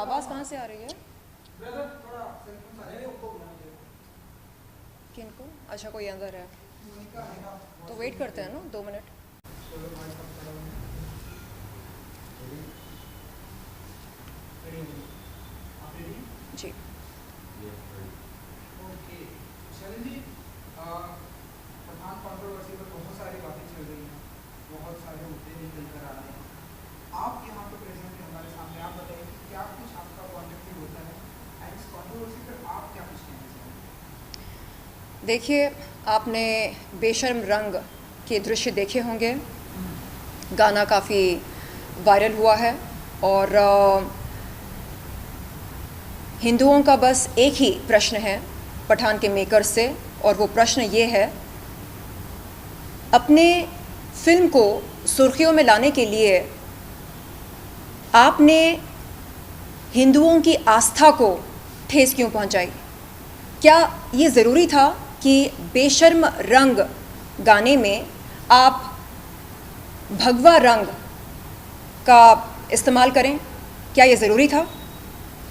आवाज़ कहाँ से आ रही है? किनको? अच्छा, कोई अंदर है तो वेट करते हैं ना 2 मिनट। जी ओके शैलेंद्र जी, पठान कंट्रोवर्सी पर बहुत सारी बातें चल रही हैं, बहुत सारे मुद्दे निकल कर आ रहे हैं। आप यहाँ पे प्रेजेंट हैं हमारे सामने, आप बताइए कि क्या कुछ आपका पॉइंट ऑफ व्यू होता है एंड इस कंट्रोवर्सी पर आप क्या कुछ कहना चाहेंगे? देखिए, आपने बेशर्म रंग के दृश्य देखे होंगे। गाना काफ़ी वायरल हुआ है और हिंदुओं का बस एक ही प्रश्न है पठान के मेकर से, और वो प्रश्न ये है, अपने फिल्म को सुर्खियों में लाने के लिए आपने हिंदुओं की आस्था को ठेस क्यों पहुंचाई? क्या ये ज़रूरी था कि बेशर्म रंग गाने में आप भगवा रंग का इस्तेमाल करें? क्या ये ज़रूरी था?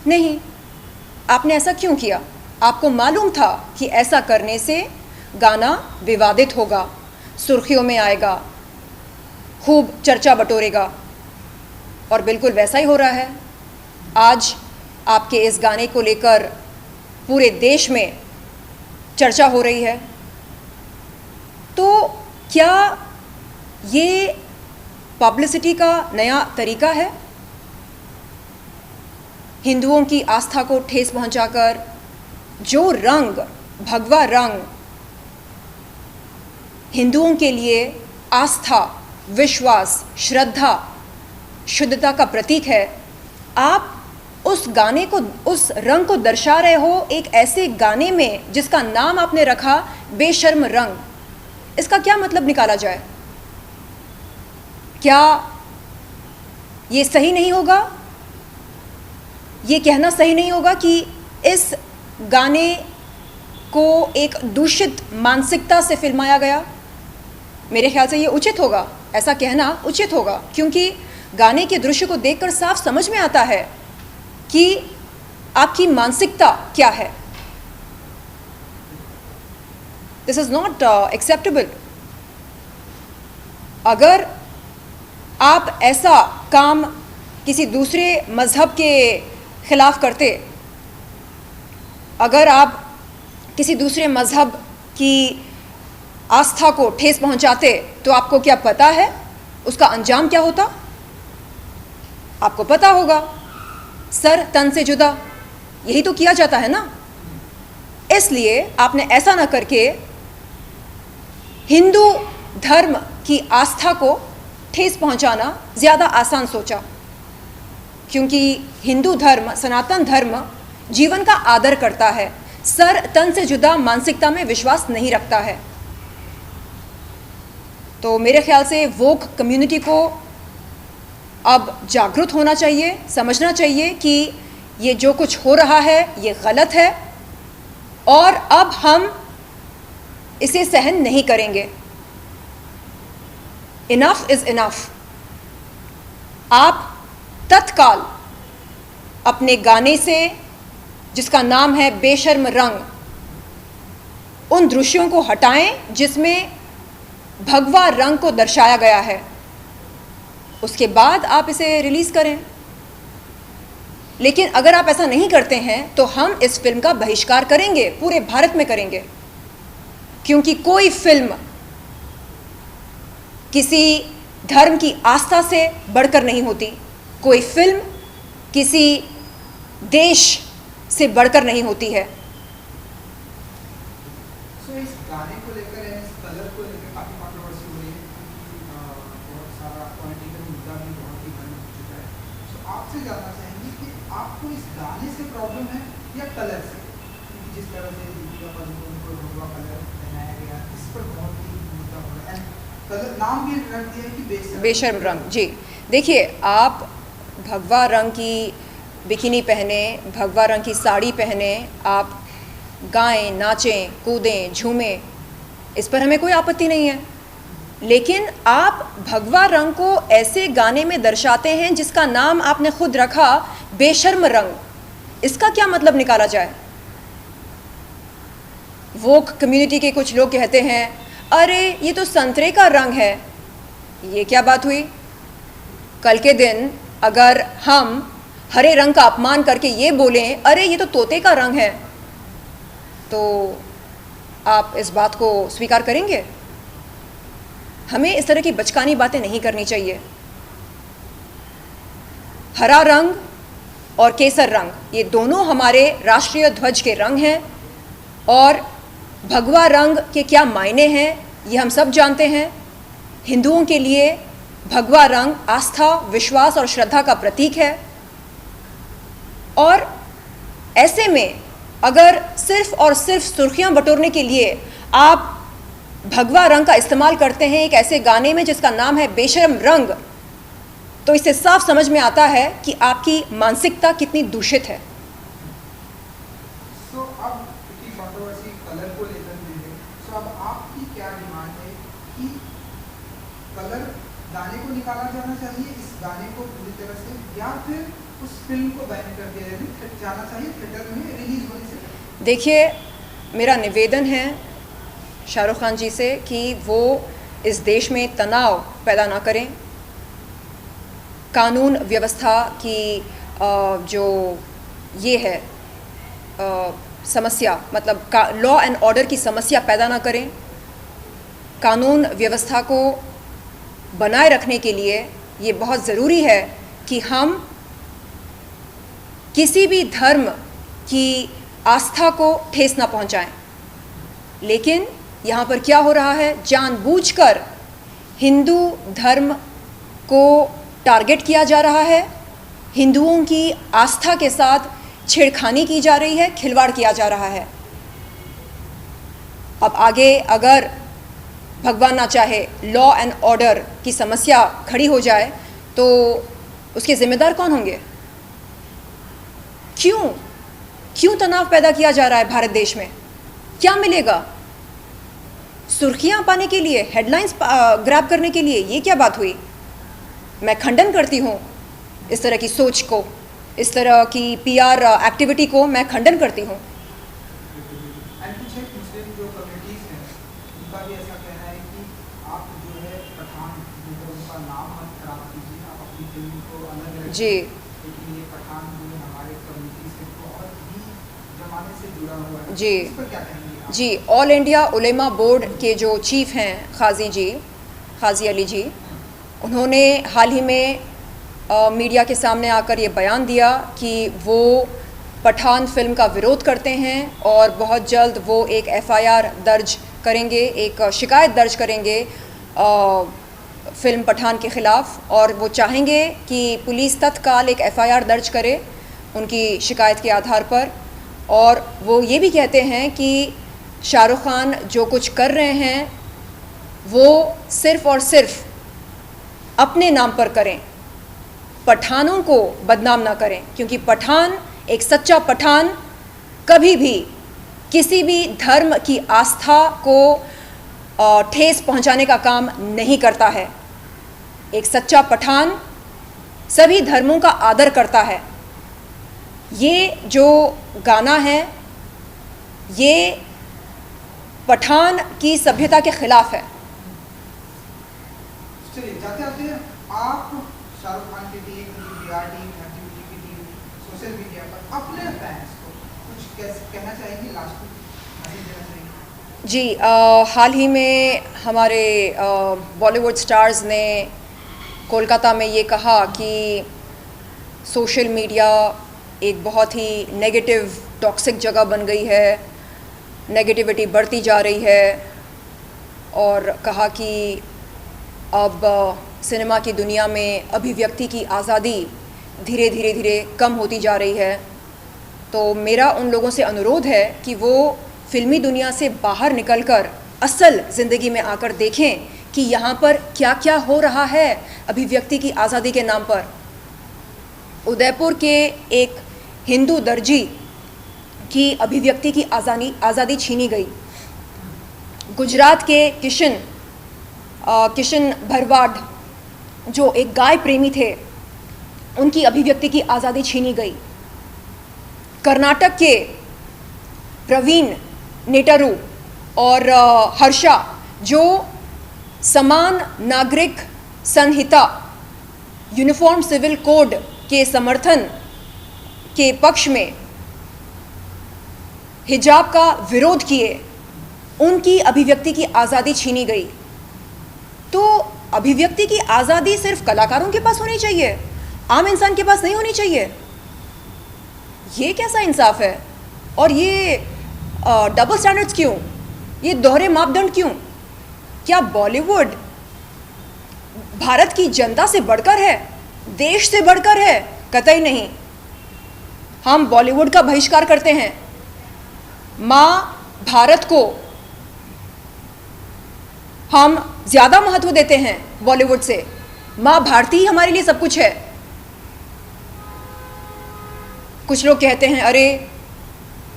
नहीं। आपने ऐसा क्यों किया? आपको मालूम था कि ऐसा करने से गाना विवादित होगा, सुर्खियों में आएगा, खूब चर्चा बटोरेगा, और बिल्कुल वैसा ही हो रहा है। आज आपके इस गाने को लेकर पूरे देश में चर्चा हो रही है। तो क्या ये पब्लिसिटी का नया तरीका है? हिंदुओं की आस्था को ठेस पहुंचाकर जो रंग, भगवा रंग, हिंदुओं के लिए आस्था, विश्वास, श्रद्धा, शुद्धता का प्रतीक है, आप उस गाने को, उस रंग को दर्शा रहे हो एक ऐसे गाने में जिसका नाम आपने रखा बेशर्म रंग। इसका क्या मतलब निकाला जाए? क्या ये सही नहीं होगा? ये कहना सही नहीं होगा कि इस गाने को एक दूषित मानसिकता से फिल्माया गया? मेरे ख्याल से ये उचित होगा, ऐसा कहना उचित होगा, क्योंकि गाने के दृश्य को देखकर साफ समझ में आता है कि आपकी मानसिकता क्या है। This is not acceptable. अगर आप ऐसा काम किसी दूसरे मजहब के खिलाफ करते, अगर आप किसी दूसरे मजहब की आस्था को ठेस पहुंचाते, तो आपको क्या पता है उसका अंजाम क्या होता? आपको पता होगा, सर तन से जुदा, यही तो किया जाता है ना। इसलिए आपने ऐसा ना करके हिंदू धर्म की आस्था को ठेस पहुंचाना ज़्यादा आसान सोचा, क्योंकि हिंदू धर्म, सनातन धर्म जीवन का आदर करता है, सर तन से जुदा मानसिकता में विश्वास नहीं रखता है। तो मेरे ख्याल से वोक कम्युनिटी को अब जागरूक होना चाहिए, समझना चाहिए कि ये जो कुछ हो रहा है ये गलत है और अब हम इसे सहन नहीं करेंगे। Enough is enough. आप तत्काल अपने गाने से, जिसका नाम है बेशर्म रंग, उन दृश्यों को हटाएं जिसमें भगवा रंग को दर्शाया गया है। उसके बाद आप इसे रिलीज़ करें। लेकिन अगर आप ऐसा नहीं करते हैं तो हम इस फिल्म का बहिष्कार करेंगे, पूरे भारत में करेंगे, क्योंकि कोई फिल्म किसी धर्म की आस्था से बढ़कर नहीं होती, कोई फिल्म किसी देश से बढ़कर नहीं होती है। इस गाने को लेकर, इस कलर को लेकर काफी कंट्रोवर्सी हो रही है, बहुत सारा पॉलिटिकल मुद्दा भी बहुत ही गर्म हो चुका है। आपसे जानना चाहेंगे कि आपको इस गाने से प्रॉब्लम है या कलर से? क्योंकि जिस तरह से दीपिका पादुकोण को भगवा कलर पहनाया गया, इस पर बहुत ही मुद्दा हो रहा है। कलर नाम भी रख दिया है कि बेशर्म रंग। जी देखिए, आप भगवा रंग की बिकिनी पहने, भगवा रंग की साड़ी पहने, आप गाएं, नाचें, कूदें, झूमें, इस पर हमें कोई आपत्ति नहीं है। लेकिन आप भगवा रंग को ऐसे गाने में दर्शाते हैं जिसका नाम आपने खुद रखा बेशर्म रंग, इसका क्या मतलब निकाला जाए? वोक कम्युनिटी के कुछ लोग कहते हैं अरे ये तो संतरे का रंग है। ये क्या बात हुई? कल के दिन अगर हम हरे रंग का अपमान करके ये बोलें अरे ये तो तोते का रंग है, तो आप इस बात को स्वीकार करेंगे? हमें इस तरह की बचकानी बातें नहीं करनी चाहिए। हरा रंग और केसर रंग, ये दोनों हमारे राष्ट्रीय ध्वज के रंग हैं, और भगवा रंग के क्या मायने हैं ये हम सब जानते हैं। हिंदुओं के लिए भगवा रंग आस्था, विश्वास और श्रद्धा का प्रतीक है, और ऐसे में अगर सिर्फ और सिर्फ सुर्खियां बटोरने के लिए आप भगवा रंग का इस्तेमाल करते हैं एक ऐसे गाने में जिसका नाम है बेशर्म रंग, तो इससे साफ समझ में आता है कि आपकी मानसिकता कितनी दूषित है। सो अब की कंट्रोवर्सी कलर को लेकर भी है, सो अब आपकी क्या डिमांड है कि कलर गाने को निकाला जाना चाहिए, इस गाने को पूरी तरह से, या फिर उस फिल्म को बैन कर दिया जाना चाहिए थिएटर में रिलीज होने से? देखिए, मेरा निवेदन है शाहरुख खान जी से कि वो इस देश में तनाव पैदा ना करें। कानून व्यवस्था की जो ये है समस्या, मतलब लॉ एंड ऑर्डर की समस्या पैदा ना करें। कानून व्यवस्था को बनाए रखने के लिए ये बहुत ज़रूरी है कि हम किसी भी धर्म की आस्था को ठेस ना पहुंचाएं। लेकिन यहाँ पर क्या हो रहा है, जानबूझकर हिंदू धर्म को टारगेट किया जा रहा है, हिंदुओं की आस्था के साथ छेड़खानी की जा रही है, खिलवाड़ किया जा रहा है। अब आगे अगर भगवान ना चाहे लॉ एंड ऑर्डर की समस्या खड़ी हो जाए तो उसके जिम्मेदार कौन होंगे? क्यों तनाव पैदा किया जा रहा है भारत देश में? क्या मिलेगा? सुर्खियां पाने के लिए, हेडलाइंस ग्रैब करने के लिए? ये क्या बात हुई? मैं खंडन करती हूँ इस तरह की सोच को, इस तरह की पीआर एक्टिविटी को मैं खंडन करती हूँ। एंड कुछ एक मुस्लिम जो कम्युनिटीज हैं उनका भी ऐसा कहना है कि आप जो है पठान जो है उनका नाम मत खराब कीजिए, आप अपनी फिल्म को अलग रखिए, जी, लेकिन ये पठान जो है हमारे कम्युनिटी से बहुत ही जमाने से जुड़ा हुआ है। जी, इस पर क्या कहेंगे आप? जी, ऑल इंडिया उलेमा बोर्ड के जो चीफ हैं काजी अली जी, उन्होंने हाल ही में मीडिया के सामने आकर ये बयान दिया कि वो पठान फिल्म का विरोध करते हैं और बहुत जल्द वो एक एफआईआर दर्ज करेंगे, एक शिकायत दर्ज करेंगे फिल्म पठान के ख़िलाफ़, और वो चाहेंगे कि पुलिस तत्काल एक एफआईआर दर्ज करे उनकी शिकायत के आधार पर। और वो ये भी कहते हैं कि शाहरुख खान जो कुछ कर रहे हैं वो सिर्फ़ और सिर्फ अपने नाम पर करें, पठानों को बदनाम ना करें, क्योंकि पठान, एक सच्चा पठान कभी भी किसी भी धर्म की आस्था को ठेस पहुंचाने का काम नहीं करता है। एक सच्चा पठान सभी धर्मों का आदर करता है। ये जो गाना है ये पठान की सभ्यता के खिलाफ है। चलिए जाते आते हैं, आप शाहरुख खान की टीम, उनकी पीआर टीम, एक्टिविटी की टीम, सोशल मीडिया पर अपने फैंस को कुछ कहना चाहेंगे, लास्ट में मैसेज देना चाहेंगे? जी, हाल ही में हमारे बॉलीवुड स्टार्स ने कोलकाता में ये कहा कि सोशल मीडिया एक बहुत ही नेगेटिव, टॉक्सिक जगह बन गई है, नेगेटिविटी बढ़ती जा रही है, और कहा कि अब सिनेमा की दुनिया में अभिव्यक्ति की आज़ादी धीरे धीरे कम होती जा रही है। तो मेरा उन लोगों से अनुरोध है कि वो फिल्मी दुनिया से बाहर निकलकर असल ज़िंदगी में आकर देखें कि यहाँ पर क्या क्या हो रहा है अभिव्यक्ति की आज़ादी के नाम पर। उदयपुर के एक हिंदू दर्जी की अभिव्यक्ति की आज़ादी छीनी गई। गुजरात के किशन भरवाड जो एक गाय प्रेमी थे, उनकी अभिव्यक्ति की आज़ादी छीनी गई। कर्नाटक के प्रवीण नेटरू और हर्षा जो समान नागरिक संहिता यूनिफॉर्म सिविल कोड के समर्थन के पक्ष में हिजाब का विरोध किए, उनकी अभिव्यक्ति की आज़ादी छीनी गई। तो अभिव्यक्ति की आज़ादी सिर्फ कलाकारों के पास होनी चाहिए, आम इंसान के पास नहीं होनी चाहिए? ये कैसा इंसाफ है? और ये डबल स्टैंडर्ड्स क्यों? ये दोहरे मापदंड क्यों? क्या बॉलीवुड भारत की जनता से बढ़कर है, देश से बढ़कर है? कतई नहीं। हम बॉलीवुड का बहिष्कार करते हैं। माँ भारत को हम ज़्यादा महत्व देते हैं बॉलीवुड से। माँ भारती ही हमारे लिए सब कुछ है। कुछ लोग कहते हैं अरे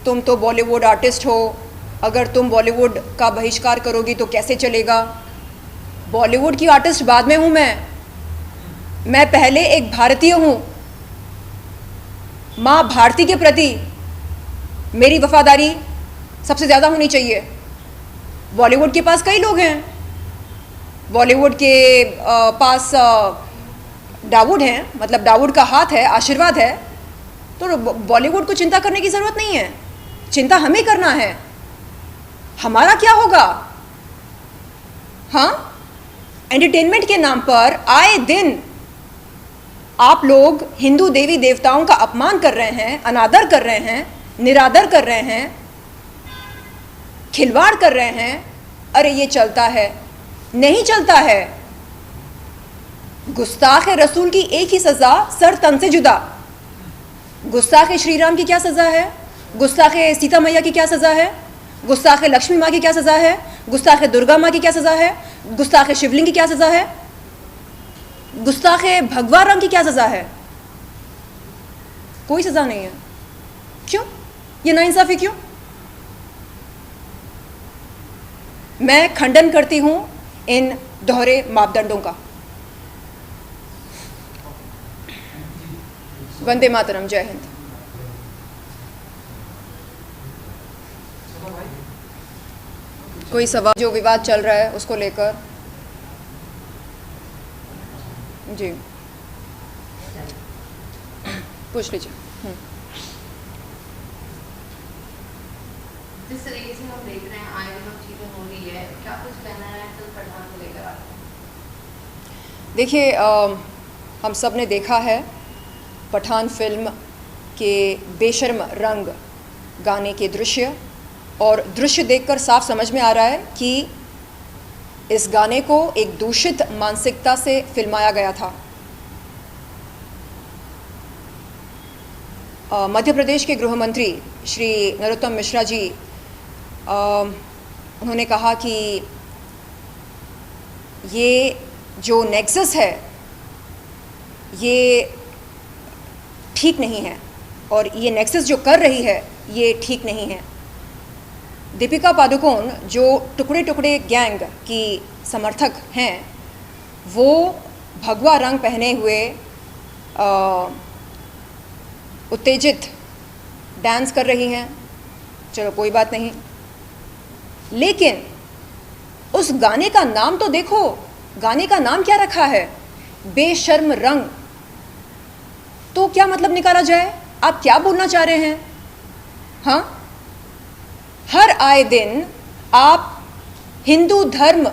तुम तो बॉलीवुड आर्टिस्ट हो, अगर तुम बॉलीवुड का बहिष्कार करोगी तो कैसे चलेगा? बॉलीवुड की आर्टिस्ट बाद में हूँ मैं पहले एक भारतीय हूँ। माँ भारती के प्रति मेरी वफादारी सबसे ज़्यादा होनी चाहिए। बॉलीवुड के पास कई लोग हैं, बॉलीवुड के पास दाऊद हैं, मतलब दाऊद का हाथ है, आशीर्वाद है। तो बॉलीवुड को चिंता करने की ज़रूरत नहीं है, चिंता हमें करना है। हमारा क्या होगा? हाँ, एंटरटेनमेंट के नाम पर आए दिन आप लोग हिंदू देवी देवताओं का अपमान कर रहे हैं, अनादर कर रहे हैं, निरादर कर रहे हैं, खिलवाड़ कर रहे हैं। अरे ये चलता है? नहीं चलता है। गुस्ताख रसूल की एक ही सज़ा, सर तन से जुदा। गुस्ताख श्री राम की क्या सज़ा है? गुस्ताख सीता मैया की क्या सज़ा है? गुस्ताख लक्ष्मी माँ की क्या सज़ा है? गुस्ताख दुर्गा माँ की क्या सज़ा है? गुस्ताख शिवलिंग की क्या सज़ा है? गुस्ताख भगवा रंग की क्या सज़ा है? कोई सज़ा नहीं है। क्यों? ये नाइंसाफ़ी क्यों? मैं खंडन करती हूँ इन दोहरे मापदंडों का। वंदे मातरम, जय हिंद। कोई सवाल? जो विवाद चल रहा है उसको लेकर? जी पूछ लीजिए। जिस तरीके से हम देख रहे हैं आए दिन चीज़ें हो रही है, क्या कुछ कहना है फिल्म पठान को लेकर आपको? देखिए, हम सब ने देखा है पठान फिल्म के बेशर्म रंग गाने के दृश्य, और दृश्य देखकर साफ समझ में आ रहा है कि इस गाने को एक दूषित मानसिकता से फिल्माया गया था। मध्य प्रदेश के गृह मंत्री श्री नरोत्तम मिश्रा जी, उन्होंने कहा कि ये जो नेक्सस है ये ठीक नहीं है, और ये नेक्सस जो कर रही है ये ठीक नहीं है। दीपिका पादुकोण जो टुकड़े टुकड़े गैंग की समर्थक हैं, वो भगवा रंग पहने हुए उत्तेजित डांस कर रही हैं। चलो कोई बात नहीं, लेकिन उस गाने का नाम तो देखो। गाने का नाम क्या रखा है? बेशर्म रंग। तो क्या मतलब निकाला जाए? आप क्या बोलना चाह रहे हैं? हाँ, हर आए दिन आप हिंदू धर्म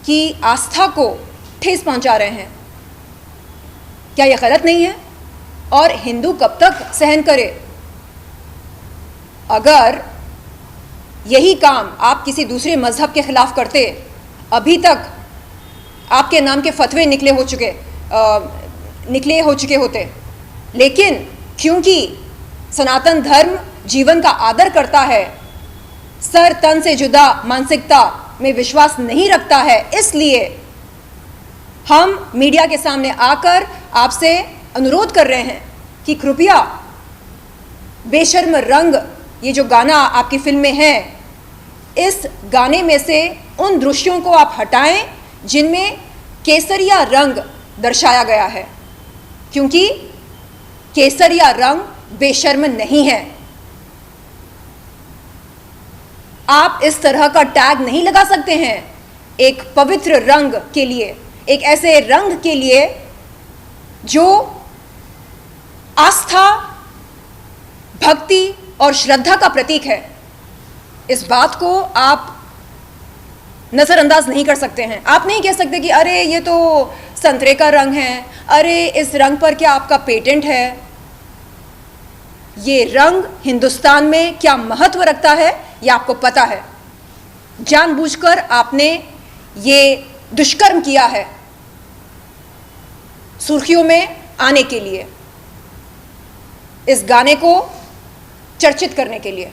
की आस्था को ठेस पहुंचा रहे हैं। क्या यह गलत नहीं है? और हिंदू कब तक सहन करे? अगर यही काम आप किसी दूसरे मजहब के खिलाफ करते, अभी तक आपके नाम के फतवे निकले हो चुके होते। लेकिन क्योंकि सनातन धर्म जीवन का आदर करता है, सर तन से जुदा मानसिकता में विश्वास नहीं रखता है, इसलिए हम मीडिया के सामने आकर आपसे अनुरोध कर रहे हैं कि कृपया बेशर्म रंग, ये जो गाना आपकी फिल्म में है, इस गाने में से उन दृश्यों को आप हटाएं जिनमें केसरिया रंग दर्शाया गया है। क्योंकि केसरिया रंग बेशर्म नहीं है। आप इस तरह का टैग नहीं लगा सकते हैं एक पवित्र रंग के लिए, एक ऐसे रंग के लिए जो आस्था, भक्ति और श्रद्धा का प्रतीक है। इस बात को आप नजरअंदाज नहीं कर सकते हैं। आप नहीं कह सकते कि अरे ये तो संतरे का रंग है, अरे इस रंग पर क्या आपका पेटेंट है। ये रंग हिंदुस्तान में क्या महत्व रखता है ये आपको पता है। जानबूझकर आपने ये दुष्कर्म किया है सुर्खियों में आने के लिए, इस गाने को चर्चित करने के लिए।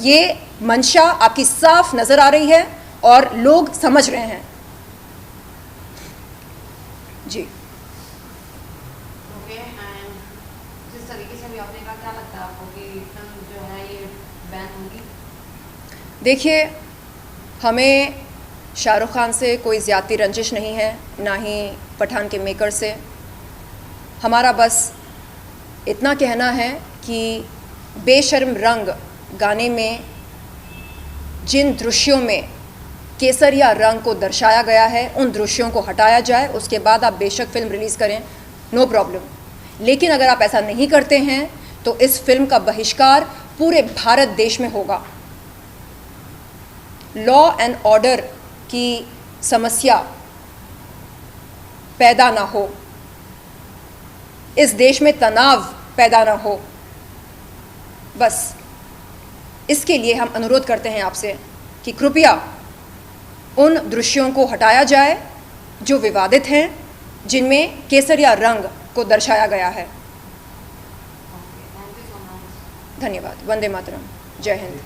ये मंशा आपकी साफ नजर आ रही है और लोग समझ रहे हैं। जी ओके, एंड जिस तरीके से भी आपने कहा, क्या लगता है आपको कि फिल्म जो है ये बैन होगी? देखिए, हमें शाहरुख खान से कोई ज़्यादती रंजिश नहीं है, ना ही पठान के मेकर से। हमारा बस इतना कहना है कि बेशर्म रंग गाने में जिन दृश्यों में केसरिया रंग को दर्शाया गया है उन दृश्यों को हटाया जाए। उसके बाद आप बेशक फिल्म रिलीज़ करें, नो प्रॉब्लम। लेकिन अगर आप ऐसा नहीं करते हैं तो इस फिल्म का बहिष्कार पूरे भारत देश में होगा। लॉ एंड ऑर्डर की समस्या पैदा ना हो, इस देश में तनाव पैदा ना हो, बस इसके लिए हम अनुरोध करते हैं आपसे कि कृपया उन दृश्यों को हटाया जाए जो विवादित हैं, जिनमें केसरिया रंग को दर्शाया गया है। Okay, thank you so much. धन्यवाद। वंदे मातरम। जय हिंद।